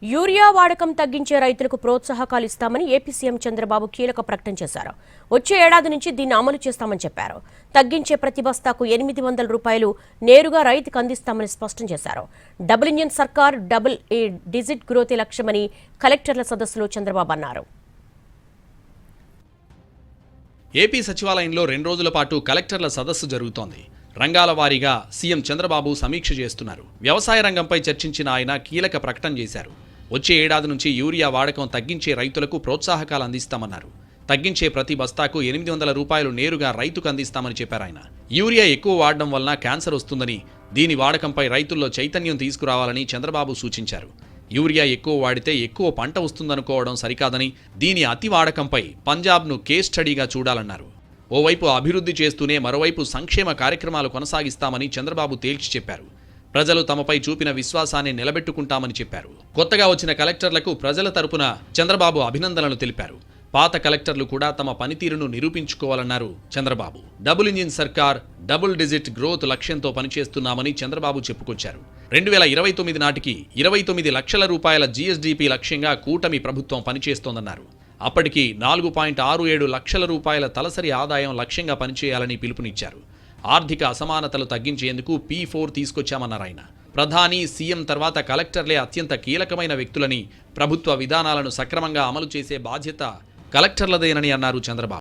Urea వాడకం తగ్గించే రైతులకు ప్రోత్సాహకాలు ఇస్తామని ఏపీ సీఎం చంద్రబాబు కీలక ప్రకటన చేశారు. వచ్చే ఏడాది నుంచి దీన్ని అమలు చేస్తామని చెప్పారు. తగ్గించే ప్రతి బస్తాకు 800 రూపాయలు నేరుగా రైతుకు అందిస్తామని స్పష్టం చేశారు. డబుల్ ఇంజిన్ సర్కార్, డబుల్ డిజిట్ గ్రోతే లక్ష్యమని కలెక్టర్ల సదస్సులో చంద్రబాబు అన్నారు. ఏపీ సచివాలయంలో 2 రోజుల పాటు కలెక్టర్ల సదస్సు జరుగుతోంది. రంగాల వారీగా సీఎం చంద్రబాబు సమీక్ష చేస్తున్నారు. వ్యవసాయ రంగంపై చర్చించిన ఆయన కీలక ప్రకటన చేశారు. వచ్చే ఏడాది నుంచి యూరియా వాడకం తగ్గించే రైతులకు ప్రోత్సాహకాలు అందిస్తామన్నారు. తగ్గించే ప్రతి బస్తాకు 800 రూపాయలు నేరుగా రైతుకు అందిస్తామని చెప్పారు ఆయన. యూరియా ఎక్కువ వాడడం వలన క్యాన్సర్ వస్తుందని, దీని వాడకంపై రైతుల్లో చైతన్యం తీసుకురావాలని చంద్రబాబు సూచించారు. యూరియా ఎక్కువ వాడితే ఎక్కువ పంట వస్తుందనుకోవడం సరికాదని, దీని అతి వాడకంపై పంజాబ్ను కేస్ స్టడీగా చూడాలన్నారు. ఓవైపు అభివృద్ధి చేస్తూనే మరోవైపు సంక్షేమ కార్యక్రమాలు కొనసాగిస్తామని చంద్రబాబు తేల్చి చెప్పారు. ప్రజలు తమపై చూపిన విశ్వాసాన్ని నిలబెట్టుకుంటామని చెప్పారు. కొత్తగా వచ్చిన కలెక్టర్లకు ప్రజల తరపున చంద్రబాబు అభినందనలు తెలిపారు. పాత కలెక్టర్లు కూడా తమ పనితీరును నిరూపించుకోవాలన్నారు చంద్రబాబు. డబుల్ ఇంజిన్ సర్కార్, డబుల్ డిజిట్ గ్రోత్ లక్ష్యంతో పనిచేస్తున్నామని చంద్రబాబు చెప్పుకొచ్చారు. 2029 నాటికి 29 లక్షల రూపాయల జీఎస్డీపీ లక్ష్యంగా కూటమి ప్రభుత్వం పనిచేస్తోందన్నారు. అప్పటికి 4.67 లక్షల రూపాయల తలసరి ఆదాయం లక్ష్యంగా పనిచేయాలని పిలుపునిచ్చారు. ఆర్థిక అసమానతలు తగ్గించేందుకు P4 తీసుకొచ్చామన్నారు ఆయన. ప్రధాని, సీఎం తర్వాత కలెక్టర్లే అత్యంత కీలకమైన వ్యక్తులని, ప్రభుత్వ విధానాలను సక్రమంగా అమలు చేసే బాధ్యత కలెక్టర్లదేనని అన్నారు చంద్రబాబు.